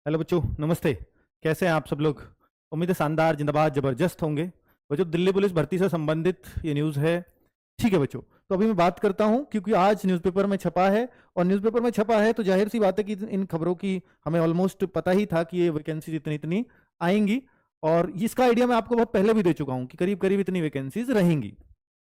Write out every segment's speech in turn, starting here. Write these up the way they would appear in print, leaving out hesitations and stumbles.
Hello बच्चों, नमस्ते। कैसे हैं आप सब लोग? उम्मीद है शानदार, जिंदाबाद, जबरदस्त होंगे। बच्चों, दिल्ली पुलिस भर्ती से संबंधित ये न्यूज़ है। ठीक है बच्चों, तो अभी मैं बात करता हूं क्योंकि आज न्यूज़पेपर में छपा है, और न्यूज़पेपर में छपा है तो जाहिर सी बात है कि इन खबरों की हमें ऑलमोस्ट पता ही था कि ये वैकेंसीज इतनी इतनी आएंगी। और इसका आइडिया मैं आपको बहुत पहले भी दे चुका हूं कि करीब करीब इतनी वैकेंसीज रहेंगी।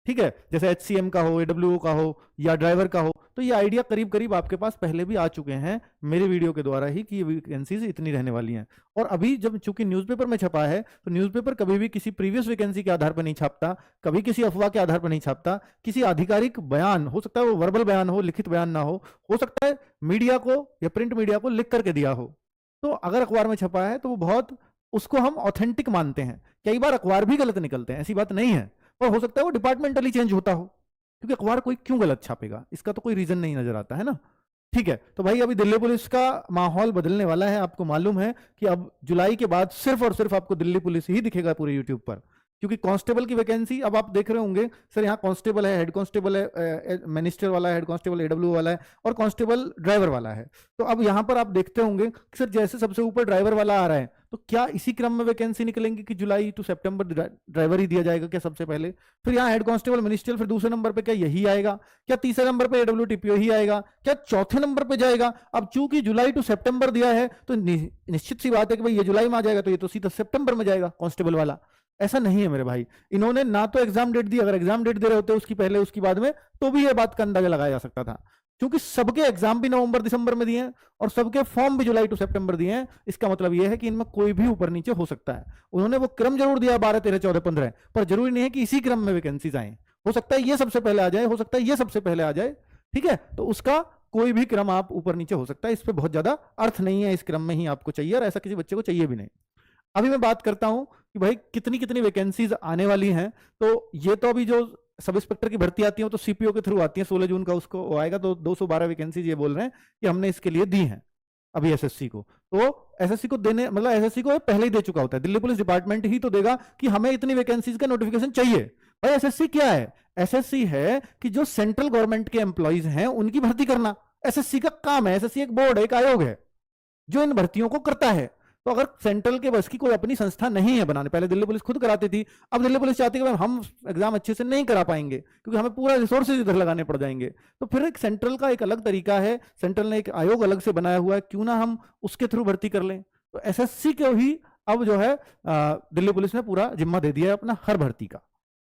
ठीक है, जैसे HCM का हो, AWO का हो या ड्राइवर का हो, तो ये आइडिया करीब करीब आपके पास पहले भी आ चुके हैं मेरे वीडियो के द्वारा ही कि ये वैकेंसीज इतनी रहने वाली हैं। और अभी जब चूंकि न्यूज़पेपर में छपा है तो न्यूज़पेपर कभी भी किसी प्रीवियस वैकेंसी के आधार पर नहीं छापता, कभी किसी अफवाह के आधार पर नहीं छापता। किसी आधिकारिक बयान, हो सकता है वो वर्बल बयान हो, लिखित बयान ना हो सकता है मीडिया को या प्रिंट मीडिया को लिख करके दिया हो। तो अगर अखबार में छपा है तो वो बहुत, उसको हम ऑथेंटिक मानते हैं। कई बार अखबार भी गलत निकलते हैं, ऐसी बात नहीं है, और हो सकता है वो डिपार्टमेंटली चेंज होता हो, क्योंकि अखबार कोई क्यों गलत छापेगा, इसका तो कोई रीजन नहीं नजर आता है ना। ठीक है, तो भाई अभी दिल्ली पुलिस का माहौल बदलने वाला है। आपको मालूम है कि अब जुलाई के बाद सिर्फ और सिर्फ आपको दिल्ली पुलिस ही दिखेगा पूरे यूट्यूब पर, क्योंकि कांस्टेबल की वैकेंसी अब आप देख रहे होंगे, सर यहाँ कांस्टेबल है, हेड कांस्टेबल है, मिनिस्टर वाला है, हेड कांस्टेबल AWO वाला है, और कांस्टेबल ड्राइवर वाला है। तो अब यहाँ पर आप देखते होंगे कि सर जैसे सबसे ऊपर ड्राइवर वाला आ रहा है, तो क्या इसी क्रम में वैकेंसी निकलेंगी कि जुलाई टू सितंबर ड्राइवर ही दिया जाएगा क्या सबसे पहले? फिर यहाँ हेड कांस्टेबल, मिनिस्टर, फिर दूसरे नंबर पे क्या यही आएगा? क्या तीसरे नंबर पे AWO TPO ही आएगा? क्या चौथे नंबर पे जाएगा? अब चूंकि जुलाई टू सितंबर दिया है तो निश्चित सी बात है कि भाई ये जुलाई में आ जाएगा, तो ये तो सीधा सितंबर में जाएगा कांस्टेबल वाला। ऐसा नहीं है मेरे भाई, इन्होंने ना तो एग्जाम डेट दी, अगर एग्जाम डेट दे रहे होते उसकी पहले उसकी बाद में, तो भी ये बात का अंदाजा लगाया जा सकता था, क्योंकि सबके एग्जाम भी नवंबर दिसंबर में दिए हैं और सबके फॉर्म भी जुलाई टू सितंबर दिए हैं। इसका मतलब यह है कि इनमें कोई भी ऊपर नीचे हो सकता है। उन्होंने वो क्रम जरूर दिया 12 13 14 15, पर जरूरी नहीं है कि इसी क्रम में वैकेंसीज आए। हो सकता है ये सबसे पहले आ जाए, हो सकता है ये सबसे पहले आ जाए। ठीक है, तो उसका कोई भी क्रम आप ऊपर नीचे हो सकता है, इस पर बहुत ज्यादा अर्थ नहीं है। इस क्रम में ही आपको चाहिए, और ऐसा किसी बच्चे को चाहिए भी नहीं। अभी मैं बात करता हूं कि भाई कितनी कितनी वैकेंसीज आने वाली हैं। तो ये तो अभी जो सब इंस्पेक्टर की भर्ती आती है तो CPO के थ्रू आती है, 16 जून का उसको आएगा, तो 212 वैकेंसीज ये बोल रहे हैं कि हमने इसके लिए दी हैं अभी SSC को। तो SSC को देने, मतलब SSC को पहले ही दे चुका होता है, दिल्ली पुलिस डिपार्टमेंट ही तो देगा कि हमें इतनी वैकेंसीज का नोटिफिकेशन चाहिए। भाई SSC क्या है? SSC है कि जो सेंट्रल गवर्नमेंट के एम्प्लॉइज हैं उनकी भर्ती करना SSC का काम है। SSC एक बोर्ड है, एक आयोग है जो इन भर्तियों को करता है। तो अगर सेंट्रल के बस की कोई अपनी संस्था नहीं है बनाने, पहले दिल्ली पुलिस खुद कराती थी, अब दिल्ली पुलिस चाहती है कि हम एग्जाम अच्छे से नहीं करा पाएंगे क्योंकि हमें पूरा रिसोर्सेज इधर लगाने पड़ जाएंगे, तो फिर एक सेंट्रल का एक अलग तरीका है, सेंट्रल ने एक आयोग अलग से बनाया हुआ है, क्यों ना हम उसके थ्रू भर्ती कर लें। तो SSC को ही अब जो है दिल्ली पुलिस ने पूरा जिम्मा दे दिया है अपना हर भर्ती का।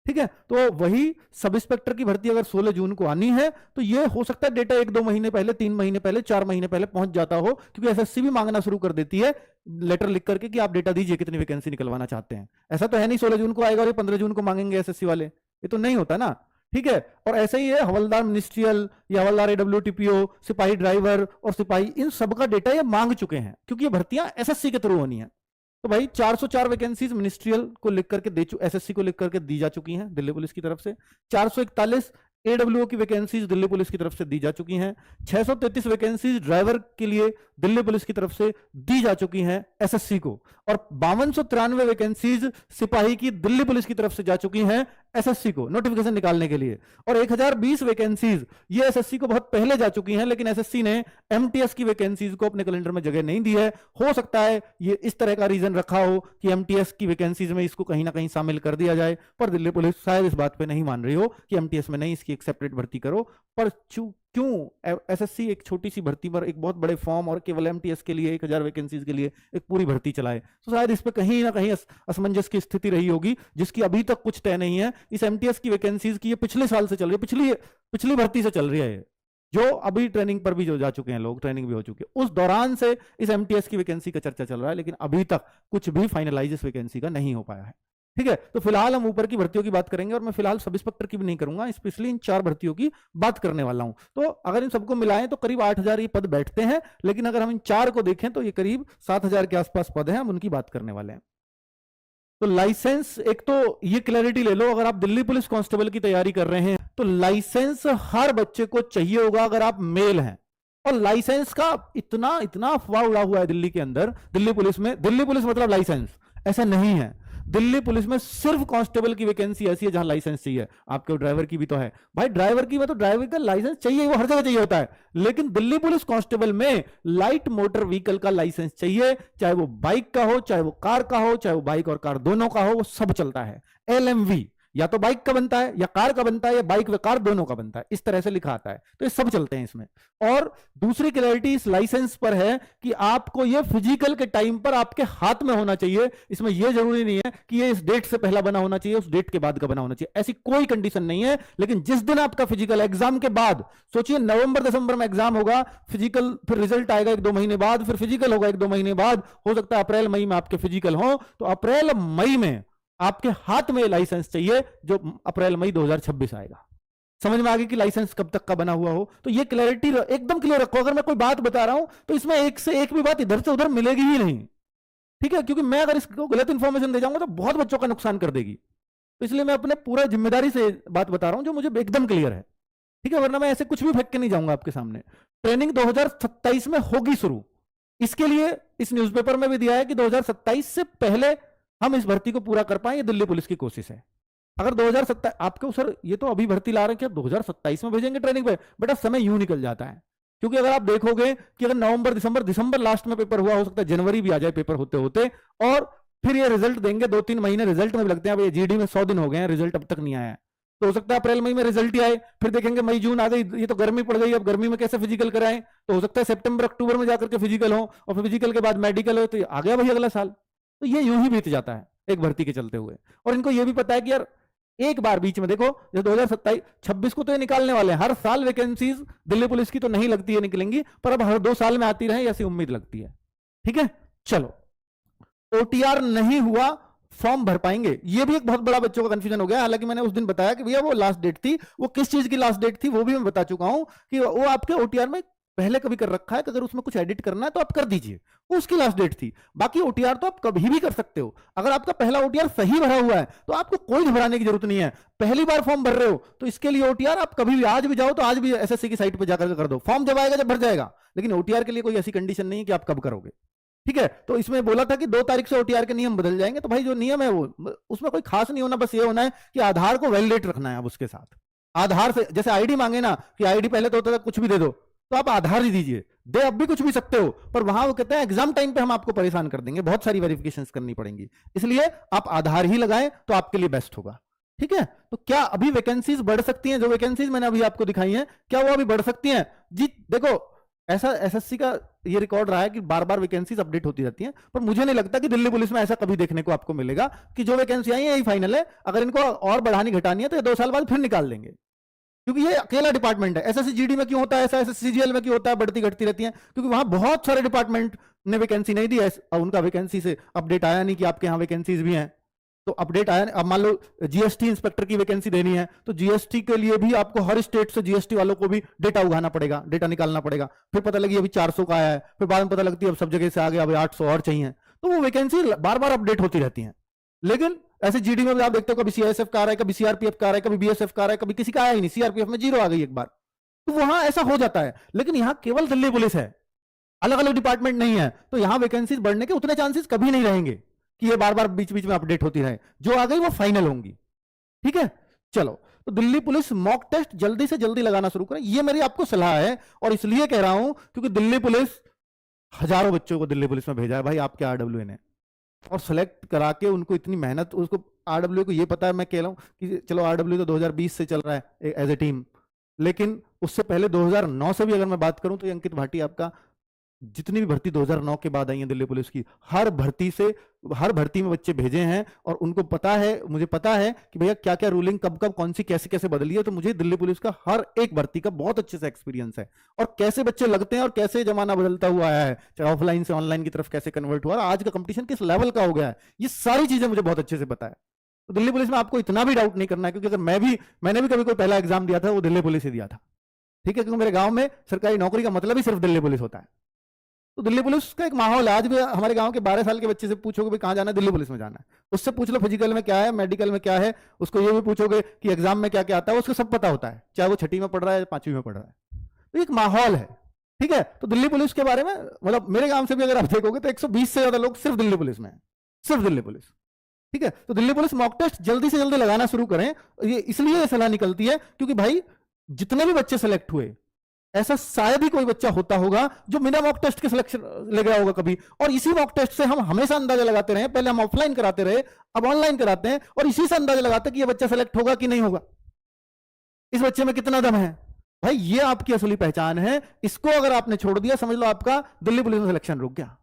ठीक है, तो वही सब इंस्पेक्टर की भर्ती अगर 16 जून को आनी है तो ये हो सकता है डेटा 1-2 महीने पहले, 3 महीने पहले, 4 महीने पहले पहुंच जाता हो, क्योंकि SSC भी मांगना शुरू कर देती है लेटर लिख करके कि आप डेटा दीजिए कितनी वैकेंसी निकलवाना चाहते हैं। ऐसा तो है नहीं 16 जून को आएगा और ये 15 जून को मांगेंगे SSC वाले, ये तो नहीं होता ना। ठीक है, और ऐसे ही है हवलदार मिनिस्ट्रियल या हवलदार AWO TPO, सिपाही ड्राइवर और सिपाही, इन सबका डेटा ये मांग चुके हैं क्योंकि ये भर्तियां SSC के थ्रू होनी है। तो भाई 404 वैकेंसीज मिनिस्ट्रियल को लिख करके SSC को लिख करके दी जा चुकी हैं दिल्ली पुलिस की तरफ से। 441 AWO की वैकेंसीज दिल्ली पुलिस की तरफ से दी जा चुकी हैं। 633 वैकेंसीज ड्राइवर के लिए दिल्ली पुलिस की तरफ से दी जा चुकी हैं SSC को, और 5293 वैकेंसीज सिपाही की दिल्ली पुलिस की तरफ से जा चुकी हैं SSC को नोटिफिकेशन निकालने के लिए, और 1020 वैकेंसीज ये SSC को बहुत पहले जा चुकी हैं, लेकिन SSC ने MTS की वैकेंसीज को अपने कैलेंडर में जगह नहीं दी है। हो सकता है ये इस तरह का रीजन रखा हो कि MTS की वैकेंसीज में इसको कहीं ना कहीं शामिल कर दिया जाए, पर दिल्ली पुलिस शायद इस बात पे नहीं मान रही हो कि MTS में नहीं, इसकी एक सेपरेट भर्ती करो। पर क्यों SSC एक छोटी सी भर्ती पर एक बहुत बड़े फॉर्म और केवल MTS के लिए 1000 वैकेंसीज के लिए एक पूरी भर्ती चलाए? तो शायद इस पे कहीं ना कहीं असमंजस की स्थिति रही होगी, जिसकी अभी तक कुछ तय नहीं है। इस MTS की वैकेंसीज की ये पिछले साल से चल रही है, पिछली भर्ती से चल रही है, जो अभी ट्रेनिंग पर भी जो जा चुके हैं लोग, ट्रेनिंग भी हो चुकी है, उस दौरान से इस MTS की वैकेंसी का चर्चा चल रहा है, लेकिन अभी तक कुछ भी फाइनलाइज इस वैकेंसी का नहीं हो पाया है। ठीक है, तो फिलहाल हम ऊपर की भर्तियों की बात करेंगे, और मैं फिलहाल सब इंस्पेक्टर की भी नहीं करूंगा, स्पेशली इन 4 भर्तियों की बात करने वाला हूं। तो अगर इन सबको मिलाएं तो करीब 8000 ये पद बैठते हैं, लेकिन अगर हम इन 4 को देखें तो ये करीब 7000 के आसपास पद हैं, हम उनकी बात करने वाले हैं। तो लाइसेंस, एक तो ये क्लैरिटी ले लो, अगर आप दिल्ली पुलिस कांस्टेबल की तैयारी कर रहे हैं तो लाइसेंस हर बच्चे को चाहिए होगा अगर आप मेल हैं। और लाइसेंस का इतना अफवाह उड़ा हुआ है दिल्ली के अंदर, दिल्ली पुलिस में, दिल्ली पुलिस मतलब लाइसेंस, ऐसा नहीं है। दिल्ली पुलिस में सिर्फ कांस्टेबल की वैकेंसी ऐसी है जहां लाइसेंस चाहिए। आपके ड्राइवर की भी तो है भाई, ड्राइवर की में तो ड्राइवर का लाइसेंस चाहिए, वो हर जगह चाहिए होता है। लेकिन दिल्ली पुलिस कांस्टेबल में लाइट मोटर व्हीकल का लाइसेंस चाहिए, चाहे वो बाइक का हो, चाहे वो कार का हो, चाहे वो बाइक और कार दोनों का हो, वो सब चलता है। LMV या तो बाइक का बनता है या कार का बनता है या बाइक व कार दोनों का बनता है, इस तरह से लिखा आता है। तो ये सब चलते हैं इसमें। और दूसरी क्लैरिटी इस लाइसेंस पर है कि आपको ये फिजिकल के टाइम पर आपके हाथ में होना चाहिए। इसमें यह जरूरी नहीं है कि ये इस डेट से पहला बना होना चाहिए, उस डेट के बाद का बना होना चाहिए, ऐसी कोई कंडीशन नहीं है। लेकिन जिस दिन आपका फिजिकल एग्जाम के बाद, सोचिए नवंबर दिसंबर में एग्जाम होगा, फिजिकल फिर रिजल्ट आएगा 1-2 महीने बाद, फिर फिजिकल होगा 1-2 महीने बाद, हो सकता है अप्रैल मई में आपके फिजिकल हो, तो अप्रैल मई में आपके हाथ में लाइसेंस चाहिए जो अप्रैल मई 2026 आएगा। समझ में आ गई कि लाइसेंस कब तक का बना हुआ हो। तो ये क्लैरिटी एकदम क्लियर रखो। अगर मैं कोई बात बता रहा हूं तो इसमें एक से एक भी बात इधर से उधर मिलेगी ही नहीं, ठीक है? क्योंकि मैं अगर इसको गलत इंफॉर्मेशन दे जाऊंगा तो बहुत बच्चों का नुकसान कर देगी। तो इसलिए मैं अपने पूरा जिम्मेदारी से बात बता रहा हूं जो मुझे एकदम क्लियर है, ठीक है? वरना मैं ऐसे कुछ भी फेंक के नहीं जाऊंगा आपके सामने। ट्रेनिंग 2027 में होगी शुरू। इसके लिए इस न्यूज़पेपर में भी दिया है कि 2027 से पहले हम इस भर्ती को पूरा कर पाए, ये दिल्ली पुलिस की कोशिश है। अगर 2027 आपको सर ये तो अभी भर्ती ला रहे हैं कि 2027 में भेजेंगे ट्रेनिंग पे, बेटा समय यूं निकल जाता है। क्योंकि अगर आप देखोगे कि अगर नवंबर दिसंबर लास्ट में पेपर हुआ, हो सकता है जनवरी भी आ जाए पेपर होते होते, और फिर ये रिजल्ट देंगे 2-3 महीने रिजल्ट में भी लगते हैं। अब ये GD में 100 दिन हो गए हैं, रिजल्ट अब तक नहीं आया है, तो हो सकता है अप्रैल मई में रिजल्ट ही आए। फिर देखेंगे मई जून आ गई, ये तो गर्मी पड़ गई, अब गर्मी में कैसे फिजिकल कराएं, तो हो सकता है सितंबर अक्टूबर में जाकर के फिजिकल हो, और फिर फिजिकल के बाद मेडिकल हो, तो आ गया भाई अगला साल। तो ये यूं ही बीत जाता है एक भर्ती के चलते हुए। और इनको ये भी पता है कि यार एक बार बीच में देखो, जब 2027-26 को तो ये निकालने वाले हैं। हर साल वैकेंसीज दिल्ली पुलिस की तो नहीं लगती है निकलेंगी, पर अब हर 2 साल में आती रहे ऐसी उम्मीद लगती है, ठीक है? चलो, OTR नहीं हुआ, फॉर्म भर पाएंगे, ये भी एक बहुत बड़ा बच्चों का कंफ्यूजन हो गया। हालांकि मैंने उस दिन बताया कि भैया वो लास्ट डेट थी, वो किस चीज की लास्ट डेट थी वो भी मैं बता चुका हूं कि वो आपके OTR में पहले कभी कर रखा है कि अगर उसमें कुछ एडिट करना है तो आप कर दीजिए, उसकी लास्ट डेट थी। बाकी OTR तो आप कभी भी कर सकते हो। अगर आपका पहला OTR सही भरा हुआ है तो आपको कोई घबराने की जरूरत नहीं है। पहली बार फॉर्म भर रहे हो तो इसके लिए OTR आप कभी भी, आज भी जाओ तो आज भी SSC की साइट पर जाकर कर दो, फॉर्म जब आएगा जब भर जाएगा। लेकिन OTR के लिए कोई ऐसी कंडीशन नहीं है कि आप कब करोगे, ठीक है? तो इसमें बोला था कि 2 तारीख से OTR के नियम बदल जाएंगे, तो भाई जो नियम है वो उसमें कोई खास नहीं होना, बस ये होना है कि आधार को वैलिडेट रखना है। अब उसके साथ आधार से, जैसे ID मांगे ना कि ID पहले तो होता था कुछ भी दे दो, तो आप आधार ही दीजिए, दे अब भी कुछ भी सकते हो, पर वहां वो कहते हैं एग्जाम टाइम पे हम आपको परेशान कर देंगे, बहुत सारी वेरिफिकेशंस करनी पड़ेंगी, इसलिए आप आधार ही लगाएं तो आपके लिए बेस्ट होगा, ठीक है? तो क्या अभी वैकेंसीज बढ़ सकती हैं? जो वैकेंसीज मैंने अभी आपको दिखाई हैं, क्या वो अभी बढ़ सकती हैं? जी देखो, ऐसा SSC का ये रिकॉर्ड रहा है कि बार बार वैकेंसीज अपडेट होती रहती हैं, पर मुझे नहीं लगता कि दिल्ली पुलिस में ऐसा कभी देखने को आपको मिलेगा कि जो वैकेंसी आई है यही फाइनल है। अगर इनको और बढ़ानी घटानी है तो ये 2 साल बाद फिर निकाल देंगे, क्योंकि ये अकेला डिपार्टमेंट है। SSC GD में क्यों होता है ऐसा, SSC CGL में क्यों होता है, बढ़ती घटती रहती है? क्योंकि वहां बहुत सारे डिपार्टमेंट ने वैकेंसी नहीं दी है, उनका वैकेंसी से अपडेट आया नहीं कि आपके यहाँ वैकेंसीज भी हैं, तो अपडेट आया। अब मान लो GST इंस्पेक्टर की वैकेंसी देनी है, तो GST के लिए भी आपको हर स्टेट से GST वालों को भी डेटा उगाना पड़ेगा, डेटा निकालना पड़ेगा। फिर पता लगी अभी 400 का आया है, फिर बाद में पता लगती है अब सब जगह से आ गया, अभी 800 और चाहिए। तो वो वैकेंसी बार बार अपडेट होती रहती है। लेकिन ऐसे GD में भी आप देखते हो कभी CISF का आ रहा है, कभी CRPF का आ रहा है, कभी BSF का आ रहा है, कभी किसी का आया ही नहीं, CRPF में 0 आ गई एक बार, तो वहां ऐसा हो जाता है। लेकिन यहां केवल दिल्ली पुलिस है, अलग अलग डिपार्टमेंट नहीं है, तो यहां वैकेंसीज बढ़ने के उतने चांसेस कभी नहीं रहेंगे कि ये बार बार बीच बीच में अपडेट होती रहे। जो आ गई वो फाइनल होंगी, ठीक है? चलो, तो दिल्ली पुलिस मॉक टेस्ट जल्दी से जल्दी लगाना शुरू करें, ये मेरी आपको सलाह है। और इसलिए कह रहा हूं क्योंकि दिल्ली पुलिस हजारों बच्चों को दिल्ली पुलिस में भेजा है भाई आपके RWA ने, और सेलेक्ट करा के उनको इतनी मेहनत, उसको RWA को ये पता है, मैं कह रहा हूं कि चलो RWA तो 2020 से चल रहा है एज ए टीम, लेकिन उससे पहले 2009 से भी अगर मैं बात करूं तो अंकित भाटी आपका जितनी भी भर्ती 2009 के बाद आई है दिल्ली पुलिस की, हर भर्ती में बच्चे भेजे हैं, और उनको पता है, मुझे पता है कि भैया क्या क्या रूलिंग कब कब कौन सी कैसे कैसे बदली है। तो मुझे दिल्ली पुलिस का हर एक भर्ती का बहुत अच्छे से एक्सपीरियंस है, और कैसे बच्चे लगते हैं और कैसे जमाना बदलता हुआ आया है, चाहे ऑफलाइन से ऑनलाइन की तरफ कैसे कन्वर्ट हुआ, आज का कंपटीशन किस लेवल का हो गया है, ये सारी चीजें मुझे बहुत अच्छे से पता है। तो दिल्ली पुलिस में आपको इतना भी डाउट नहीं करना है, क्योंकि अगर मैंने भी कभी कोई पहला एग्जाम दिया था वो दिल्ली पुलिस ही दिया था, ठीक है? क्योंकि मेरे गांव में सरकारी नौकरी का मतलब ही सिर्फ दिल्ली पुलिस होता है। तो दिल्ली पुलिस का एक माहौल है। आज भी हमारे गांव के 12 साल के बच्चे से पूछोगे भाई कहां जाना है, दिल्ली पुलिस में जाना है, उससे पूछ लो फिजिकल में क्या है, मेडिकल में क्या है, उसको ये भी पूछोगे कि एग्जाम में क्या क्या आता है, उसको सब पता होता है, चाहे वो 6वीं में पढ़ रहा है या 5वीं में पढ़ रहा है। तो एक माहौल है, ठीक है? तो दिल्ली पुलिस के बारे में, मतलब मेरे गांव से भी अगर आप देखोगे तो 120 से ज्यादा लोग सिर्फ दिल्ली पुलिस में है, सिर्फ दिल्ली पुलिस। ठीक है, तो दिल्ली पुलिस मॉक टेस्ट जल्दी से जल्दी लगाना शुरू करें। ये इसलिए ये सलाह निकलती है क्योंकि भाई जितने भी बच्चे सेलेक्ट हुए, ऐसा शायद ही कोई बच्चा होता होगा जो बिना मॉक टेस्ट के सिलेक्शन ले गया होगा कभी। और इसी मॉक टेस्ट से हम हमेशा अंदाजा लगाते रहे, पहले हम ऑफलाइन कराते रहे, अब ऑनलाइन कराते हैं, और इसी से अंदाजा लगाते हैं कि ये बच्चा सेलेक्ट होगा कि नहीं होगा, इस बच्चे में कितना दम है। भाई ये आपकी असली पहचान है। इसको अगर आपने छोड़ दिया, समझ लो आपका दिल्ली पुलिस में सिलेक्शन रुक गया।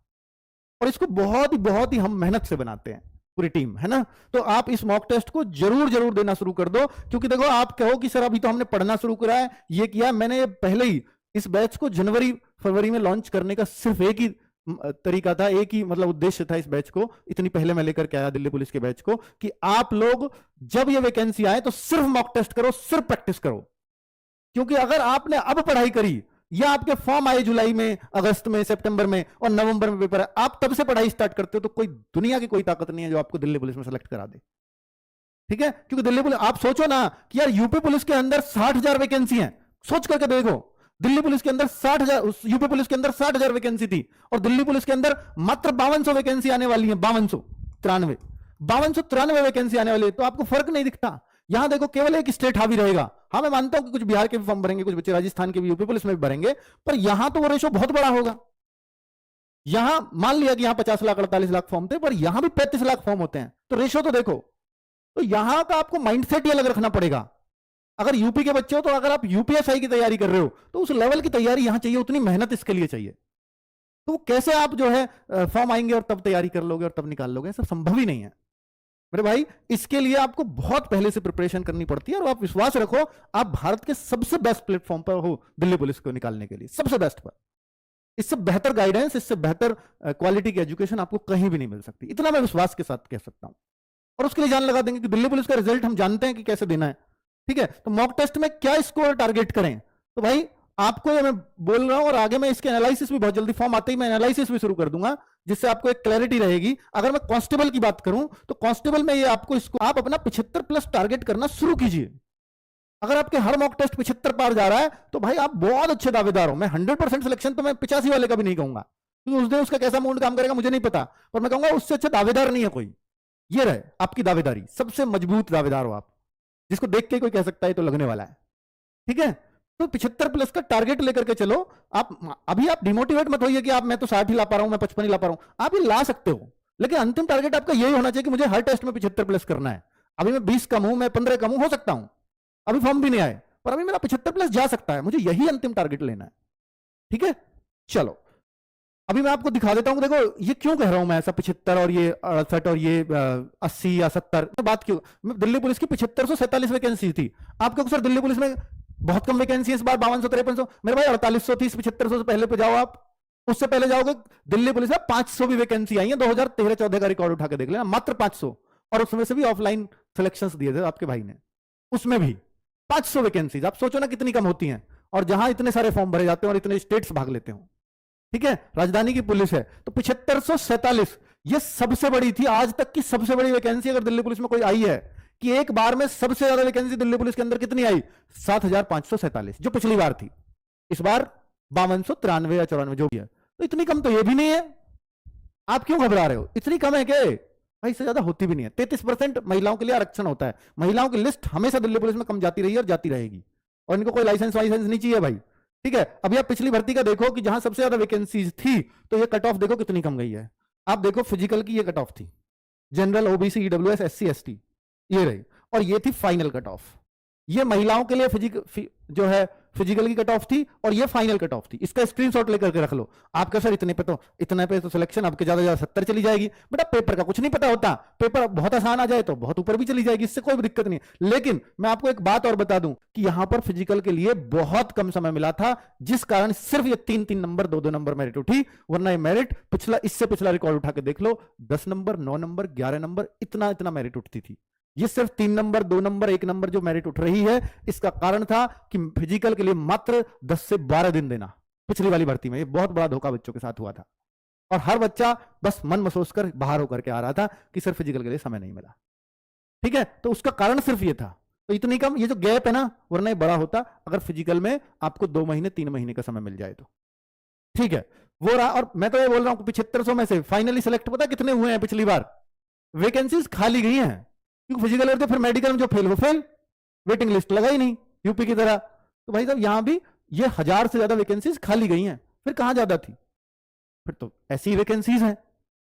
और इसको बहुत ही हम मेहनत से बनाते हैं, पूरी टीम, है ना। तो आप इस मॉक टेस्ट को जरूर जरूर देना शुरू कर दो, क्योंकि देखो आप कहो कि सर अभी तो हमने पढ़ना शुरू करा है, ये किया मैंने पहले ही। इस बैच को जनवरी फरवरी में लॉन्च करने का सिर्फ एक ही तरीका था, एक ही मतलब उद्देश्य था इस बैच को, इतनी पहले मैं लेकर के आया दिल्ली पुलिस के बैच को, कि आप लोग जब ये वैकेंसी आए तो सिर्फ मॉक टेस्ट करो, सिर्फ प्रैक्टिस करो। क्योंकि अगर आपने अब पढ़ाई करी, या आपके फॉर्म आए जुलाई में, अगस्त में, सितंबर में, और नवंबर में पेपर है, आप तब से पढ़ाई स्टार्ट करते हो, तो कोई दुनिया की कोई ताकत नहीं है जो आपको दिल्ली पुलिस में सेलेक्ट करा दे। ठीक है, क्योंकि दिल्ली पुलिस, आप सोचो ना कि यार यूपी पुलिस के अंदर 60,000 वैकेंसी है, सोच करके देखो, दिल्ली पुलिस के अंदर 60,000, यूपी पुलिस के अंदर 60,000 वैकेंसी थी, और दिल्ली पुलिस के अंदर मात्र 5200 वैकेंसी आने वाली है, 5293 वैकेंसी आने वाली है। तो आपको फर्क नहीं दिखता। यहां देखो केवल एक स्टेट हावी रहेगा। हाँ मैं मानता हूं कि कुछ बिहार के भी फॉर्म भरेंगे, कुछ बच्चे राजस्थान के भी यूपी पुलिस में भी भरेंगे, पर यहां तो वो रेशो बहुत बड़ा होगा। यहां मान लिया कि यहां 50 लाख 48 लाख फॉर्म थे, पर यहां भी 35 लाख फॉर्म होते हैं, तो रेशो तो देखो। तो यहां का आपको माइंडसेट ही अलग रखना पड़ेगा। अगर यूपी के बच्चे हो, तो अगर आप यूपीएसआई की तैयारी कर रहे हो, तो उस लेवल की तैयारी यहां चाहिए, उतनी मेहनत इसके लिए चाहिए। तो कैसे आप जो है फॉर्म आएंगे और तब तैयारी कर लोगे और तब निकाल लोगे, सब संभव ही नहीं है मेरे भाई। इसके लिए आपको बहुत पहले से प्रिपरेशन करनी पड़ती है, और आप विश्वास रखो, आप भारत के सबसे बेस्ट प्लेटफॉर्म पर हो दिल्ली पुलिस को निकालने के लिए, सबसे बेस्ट पर। इससे बेहतर गाइडेंस, इससे बेहतर क्वालिटी की एजुकेशन आपको कहीं भी नहीं मिल सकती, इतना मैं विश्वास के साथ कह सकता हूं। और उसके लिए जान लगा देंगे कि दिल्ली पुलिस का रिजल्ट हम जानते हैं कि कैसे देना है। ठीक है, तो मॉक टेस्ट में क्या स्कोर टारगेट करें, तो भाई आपको ये मैं बोल रहा हूं, और आगे मैं इसके एनालिसिस भी बहुत जल्दी, फॉर्म आते ही मैं एनालिसिस भी शुरू कर दूंगा, जिससे आपको एक क्लैरिटी रहेगी। अगर मैं कांस्टेबल की बात करूं, तो कांस्टेबल में ये आपको इसको आप अपना 75+ टारगेट करना शुरू कीजिए। अगर आपके हर मॉक टेस्ट 75 पार जा रहा है, तो भाई आप बहुत अच्छे दावेदार हो। मैं 100% सिलेक्शन तो मैं 85 वाले का भी नहीं कहूंगा, क्योंकि उस दिन उसका कैसा मूड काम करेगा मुझे नहीं पता, पर मैं कहूंगा उससे अच्छा दावेदार नहीं है कोई। ये रहे आपकी दावेदारी, सबसे मजबूत दावेदार हो आप, जिसको देख के कोई कह सकता है तो लगने वाला है। ठीक है, तो 75+ का टारगेट लेकर के चलो। अभी आप डिमोटिवेट मत होइए कि आप मैं तो 60 ही ला पा रहा हूं, मैं 55 ही ला पा रहा हूं। आप ये ला सकते हो, लेकिन अंतिम टारगेट आपका यही होना चाहिए कि मुझे हर टेस्ट में 75+ करना है। अभी मैं 20 कम हूं, मैं 15 कम हूं, हो सकता हूं, अभी फॉर्म भी नहीं आए, पर अभी मेरा 75+ जा सकता है, मुझे यही अंतिम टारगेट लेना है। ठीक है, चलो अभी मैं आपको दिखा देता हूं। देखो ये क्यों कह रहा हूं मैं ऐसा, 75 और ये 68 और ये 80 या 70 बात क्यों। दिल्ली पुलिस की 7547 वैकेंसी थी। आप क्यों सर दिल्ली पुलिस में बहुत कम वैकेंसी इस बार, 5200-5300, मेरे भाई 4830 7500 से पहले पे जाओ आप, उससे पहले जाओगे। दिल्ली पुलिस में 500 भी वैकेंसी आई है, 2013-14 का रिकॉर्ड उठा के देख लेना, मात्र 500, और उसमें से भी ऑफलाइन सिलेक्शंस दिए थे आपके भाई ने, उसमें भी 500 वैकेंसीज। आप सोचो ना कितनी कम होती हैं, और जहां इतने सारे फॉर्म भरे जाते हैं और इतने स्टेट्स भाग लेते हो। ठीक है, राजधानी की पुलिस है, तो 7547 ये सबसे बड़ी थी, आज तक की सबसे बड़ी वैकेंसी अगर दिल्ली पुलिस में कोई आई है, कि एक बार में सबसे ज्यादा वैकेंसी दिल्ली पुलिस के अंदर कितनी आई, 7547, जो पिछली बार थी। इस बार 5293 या 94 जो भी है, तो इतनी कम तो ये भी नहीं है। आप क्यों घबरा रहे हो, इतनी कम है क्या भाई, इससे ज्यादा होती भी नहीं है। 33% महिलाओं के लिए आरक्षण होता है। महिलाओं की लिस्ट हमेशा दिल्ली पुलिस में कम जाती रही है और जाती रहेगी, और इनको कोई लाइसेंस वाइसेंस नहीं चाहिए भाई। ठीक है, अभी आप पिछली भर्ती का देखो कि जहां सबसे ज्यादा वैकेंसीज थी, तो ये कट ऑफ देखो कितनी कम गई है। आप देखो फिजिकल की ये कट ऑफ थी, general, OBC, EWS, SC, ST, ये रही, और ये थी फाइनल कट ऑफ। ये महिलाओं के लिए जो है फिजिकल की कट ऑफ थी, और ये फाइनल कट ऑफ थी। इसका स्क्रीनशॉट लेकर के रख लो। आपका सर इतने पे तो सिलेक्शन आपके ज्यादा ज्यादा 70 चली जाएगी। बेटा पेपर का कुछ नहीं पता होता, पेपर बहुत आसान आ जाए तो बहुत ऊपर भी चली जाएगी, इससे कोई दिक्कत नहीं है। लेकिन मैं आपको एक बात और बता दूं कि यहां पर फिजिकल के लिए बहुत कम समय मिला था, जिस कारण सिर्फ ये 3-3 नंबर 2-2 नंबर मेरिट उठी, वरना ये मेरिट इससे पिछला रिकॉर्ड उठा के देख लो, 10 नंबर, 9 नंबर, 11 नंबर, इतना मेरिट उठती थी। ये सिर्फ 3 नंबर, 2 नंबर, 1 नंबर जो मेरिट उठ रही है, इसका कारण था कि फिजिकल के लिए मात्र 10 से 12 दिन देना। पिछली वाली भर्ती में ये बहुत बड़ा धोखा बच्चों के साथ हुआ था, और हर बच्चा बस मन महसूस कर बाहर होकर के आ रहा था कि सर फिजिकल के लिए समय नहीं मिला। ठीक है, तो उसका कारण सिर्फ ये था। तो इतनी कम ये जो गैप है ना, वरना ये बड़ा होता अगर फिजिकल में आपको 2 महीने 3 महीने का समय मिल जाए तो। ठीक है, वो रहा। और मैं तो ये बोल रहा हूं 7500 में से फाइनली सिलेक्ट पता कितने हुए हैं पिछली बार, वैकेंसीज खाली गई हैं, क्योंकि फिजिकल करते फिर मेडिकल में जो फेल वो फेल, वेटिंग लिस्ट लगा ही नहीं यूपी की तरह। तो भाई साहब यहां भी ये 1000 से ज्यादा वैकेंसीज खाली गई हैं, फिर कहां ज्यादा थी, फिर तो ऐसी वैकेंसीज हैं।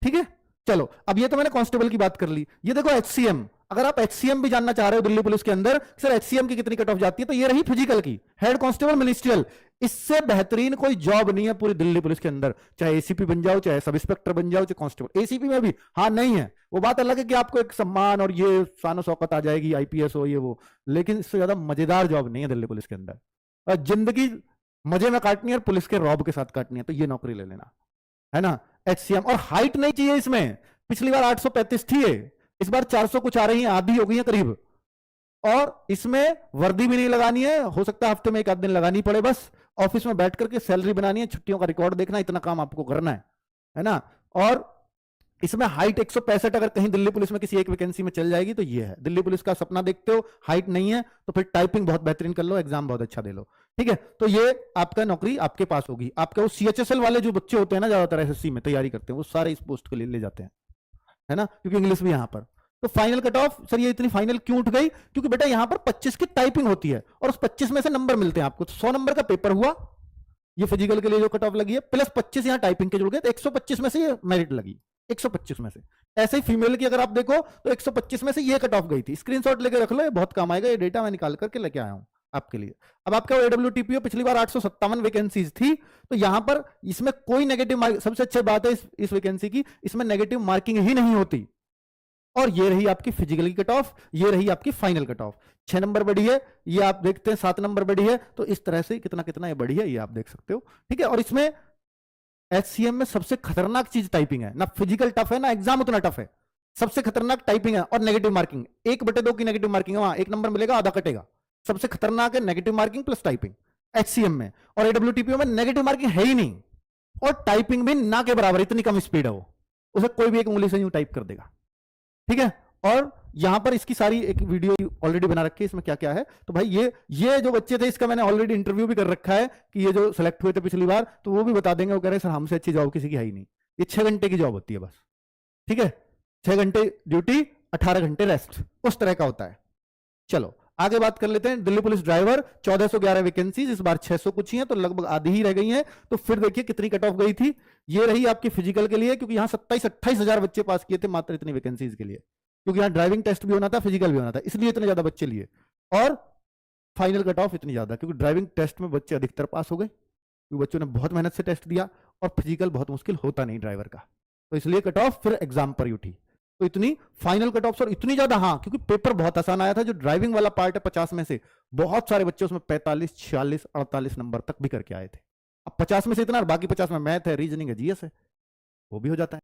ठीक है, चलो अब ये तो मैंने कांस्टेबल की बात कर ली। ये देखो एचसीएम, अगर आप एचसीएम भी जानना चाह रहे हो दिल्ली पुलिस के अंदर सर एचसीएम की कितनी कट ऑफ जाती है, तो ये रही फिजिकल की, हेड कांस्टेबल मिनिस्ट्रियल। इससे बेहतरीन कोई जॉब नहीं है पूरी दिल्ली पुलिस के अंदर, चाहे एसीपी बन जाओ, चाहे सब इंस्पेक्टर बन जाओ, चाहे कांस्टेबल। एसीपी में भी हाँ नहीं है, वो बात अलग है कि आपको एक सम्मान और ये शान शौकत आ जाएगी, आईपीएस हो ये वो, लेकिन इससे ज्यादा मजेदार जॉब नहीं है दिल्ली पुलिस के अंदर। और जिंदगी मजे में काटनी है और पुलिस के रॉब के साथ काटनी है, तो ये नौकरी ले लेना, है ना। एचसीएम, और हाइट नहीं चाहिए इसमें, पिछली बार 835 थी, इस बार 400 कुछ आ रही है, आधी हो गई है करीब। और इसमें वर्दी भी नहीं लगानी है, हो सकता है हफ्ते में एक आध दिन लगानी पड़े, बस ऑफिस में बैठ करके सैलरी बनानी है, छुट्टियों का रिकॉर्ड देखना, इतना काम आपको करना है ना। और इसमें हाइट 165 अगर कहीं दिल्ली पुलिस में किसी एक वैकेंसी में चल जाएगी तो ये है। दिल्ली पुलिस का सपना देखते हो, हाइट नहीं है तो फिर टाइपिंग बहुत बेहतरीन कर लो, एग्जाम बहुत अच्छा दे लो। ठीक है, तो ये आपका नौकरी आपके पास होगी। आपके वो सीएचएसएल वाले जो बच्चे होते हैं ना, ज्यादातर एसएससी में तैयारी करते हैं, वो सारे इस पोस्ट के लिए ले जाते हैं, है ना, क्योंकि इंग्लिश भी यहां पर। तो फाइनल कट ऑफ सर ये इतनी फाइनल क्यों उठ गई, क्योंकि बेटा यहां पर 25 की टाइपिंग होती है और उस 25 में से नंबर मिलते हैं आपको। तो 100 नंबर का पेपर हुआ, ये फिजिकल के लिए जो कट ऑफ लगी है, प्लस 25 यहां टाइपिंग के जुड़ गए, तो 125 में से ये मेरिट लगी, 125 में से। ऐसे ही फीमेल की अगर आप देखो तो 125 में से ये कट ऑफ गई थी। स्क्रीनशॉट लेके रख लो, ये बहुत काम आएगा, ये डेटा मैं निकाल करके लेके आया हूं आपके लिए। अब आपका एडब्ल्यूटीपीओ पिछली बार 857 वैकेंसीज थी, तो यहां पर इसमें कोई नेगेटिव मार्क, सबसे अच्छी बात है इस वैकेंसी की, इसमें नेगेटिव मार्किंग ही नहीं होती। और ये रही आपकी फिजिकल की कट ऑफ, ये रही आपकी फाइनल कट ऑफ। 6 नंबर बढ़ी है, ये आप देखते हैं 7 नंबर बढ़ी है, तो इस तरह से कितना कितना ये बढ़ी है ये आप देख सकते हो। ठीक है, और इसमें एचसीएम में सबसे खतरनाक चीज टाइपिंग है, ना फिजिकल टफ है ना एग्जाम उतना टफ है, सबसे खतरनाक टाइपिंग है। और नेगेटिव मार्किंग 1/2 की नेगेटिव मार्किंग है, वहां 1 नंबर मिलेगा, आधा कटेगा। सबसे खतरनाक है negative marking plus typing HCM में। और एडब्ल्यूटीपीओ में नेगेटिव मार्किंग है ही नहीं, और टाइपिंग भी ना के बराबर, इतनी कम स्पीड है वो, उसे कोई भी एक उंगली से यूं टाइप कर देगा। ठीक है, और यहां पर इसकी सारी एक वीडियो ऑलरेडी बना रखी है, इसमें क्या क्या है। तो भाई ये जो बच्चे थे, इसका मैंने ऑलरेडी इंटरव्यू भी कर रखा है कि ये जो सिलेक्ट हुए थे पिछली बार, तो वो भी बता देंगे। वो कह रहे हैं सर हमसे अच्छी जॉब किसी की है ही नहीं, ये 6 घंटे की जॉब होती है बस। ठीक है, 6 घंटे ड्यूटी, 18 घंटे रेस्ट, उस तरह का होता है। चलो आगे बात कर लेते हैं। दिल्ली पुलिस ड्राइवर 1411 वैकेंसीज, इस बार 600 कुछ ही है, तो लगभग आधी ही रह गई हैं। तो फिर देखिए कितनी कट ऑफ गई थी, ये रही आपकी फिजिकल के लिए, क्योंकि यहां 27-28 हजार बच्चे पास किए थे मात्र इतनी वैकेंसीज के लिए, क्योंकि यहां ड्राइविंग टेस्ट भी होना था, फिजिकल भी होना था, इसलिए इतने ज्यादा बच्चे लिए। और फाइनल कट ऑफ इतनी ज्यादा, क्योंकि ड्राइविंग टेस्ट में बच्चे अधिकतर पास हो गए, क्योंकि बच्चों ने बहुत मेहनत से टेस्ट दिया, और फिजिकल बहुत मुश्किल होता नहीं ड्राइवर का, तो इसलिए कट ऑफ फिर एग्जाम पर ही उठी। तो इतनी फाइनल कट ऑफ और इतनी ज्यादा, हाँ क्योंकि पेपर बहुत आसान आया था। जो ड्राइविंग वाला पार्ट है 50 में से बहुत सारे बच्चे उसमें 45, 46, 48 नंबर तक भी करके आए थे। अब 50 में से इतना, बाकी 50 में मैथ है, रीजनिंग है, जीएस है, वो भी हो जाता है।